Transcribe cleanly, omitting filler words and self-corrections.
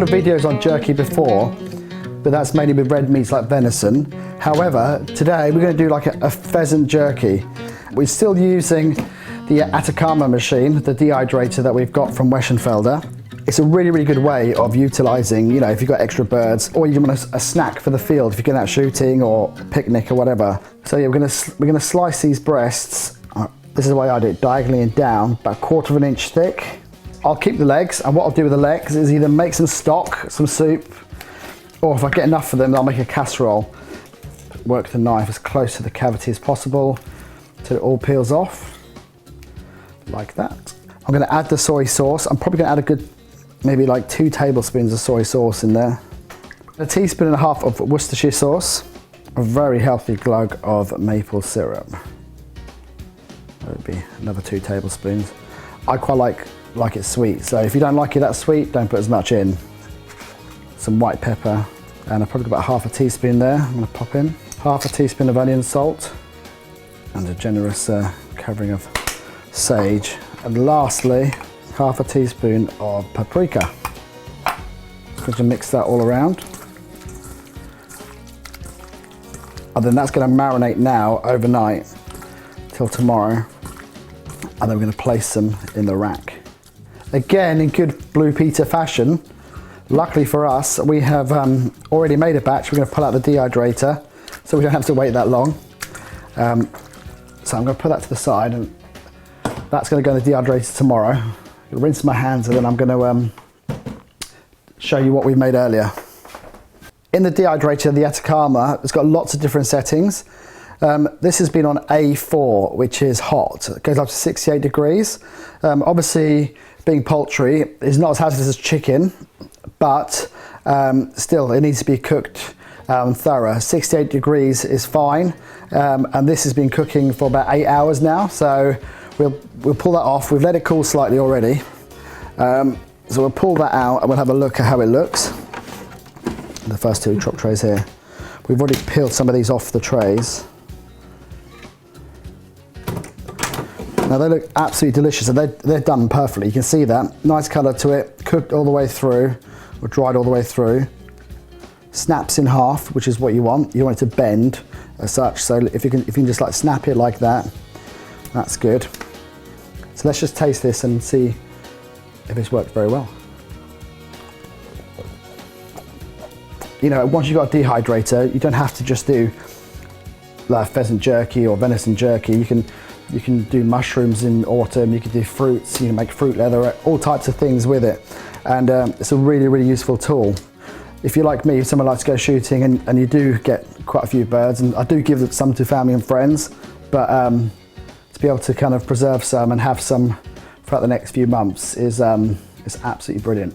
done videos on jerky before, but that's mainly with red meats like venison. However, today we're going to do like a pheasant jerky. We're still using the Atacama machine, the dehydrator that we've got from Worcestershire. It's a really, really good way of utilising, you know, if you've got extra birds, or you want a snack for the field if you're going out shooting or picnic or whatever. So yeah, we're going to slice these breasts. This is the way I do it, diagonally and down, about 1/4 of an inch thick. I'll keep the legs, and what I'll do with the legs is either make some stock, some soup, or if I get enough of them, I'll make a casserole. Work the knife as close to the cavity as possible till it all peels off, like that. I'm going to add the soy sauce. I'm probably going to add a good, maybe like 2 tablespoons of soy sauce in there. A teaspoon and a half of Worcestershire sauce. A very healthy glug of maple syrup. That would be another 2 tablespoons. I quite like it sweet, so if you don't like it that sweet, don't put as much in. Some white pepper, and I've probably got about 1/2 teaspoon there. I'm going to pop in 1/2 teaspoon of onion salt, and a generous covering of sage, and lastly 1/2 teaspoon of paprika. Going to mix that all around, and then that's going to marinate now overnight till tomorrow, and then we're going to place them in the rack. Again, in good Blue Peter fashion, luckily for us, we have already made a batch. We're going to pull out the dehydrator, so we don't have to wait that long. So I'm going to put that to the side, and that's going to go in the dehydrator tomorrow. I'll rinse my hands, and then I'm going to show you what we made earlier. In the dehydrator, the Atacama, it's got lots of different settings. This has been on A4, which is hot. It goes up to 68 degrees. Obviously, being poultry, is not as hazardous as chicken, but still, it needs to be cooked thorough. 68 degrees is fine, and this has been cooking for about 8 hours now, so we'll pull that off. We've let it cool slightly already, so we'll pull that out and we'll have a look at how it looks. The first 2 chop trays here. We've already peeled some of these off the trays. Now they look absolutely delicious, and they're done perfectly. You can see that. Nice colour to it, cooked all the way through, or dried all the way through. Snaps in half, which is what you want. You want it to bend as such, so if you can just like snap it like that, that's good. So let's just taste this and see if it's worked very well. You know, once you've got a dehydrator, you don't have to just do like pheasant jerky or venison jerky. You can do mushrooms in autumn, you can do fruits, you can make fruit leather, all types of things with it. And it's a really, really useful tool. If you're like me, if someone likes to go shooting and you do get quite a few birds, and I do give some to family and friends, but to be able to kind of preserve some and have some throughout the next few months is absolutely brilliant.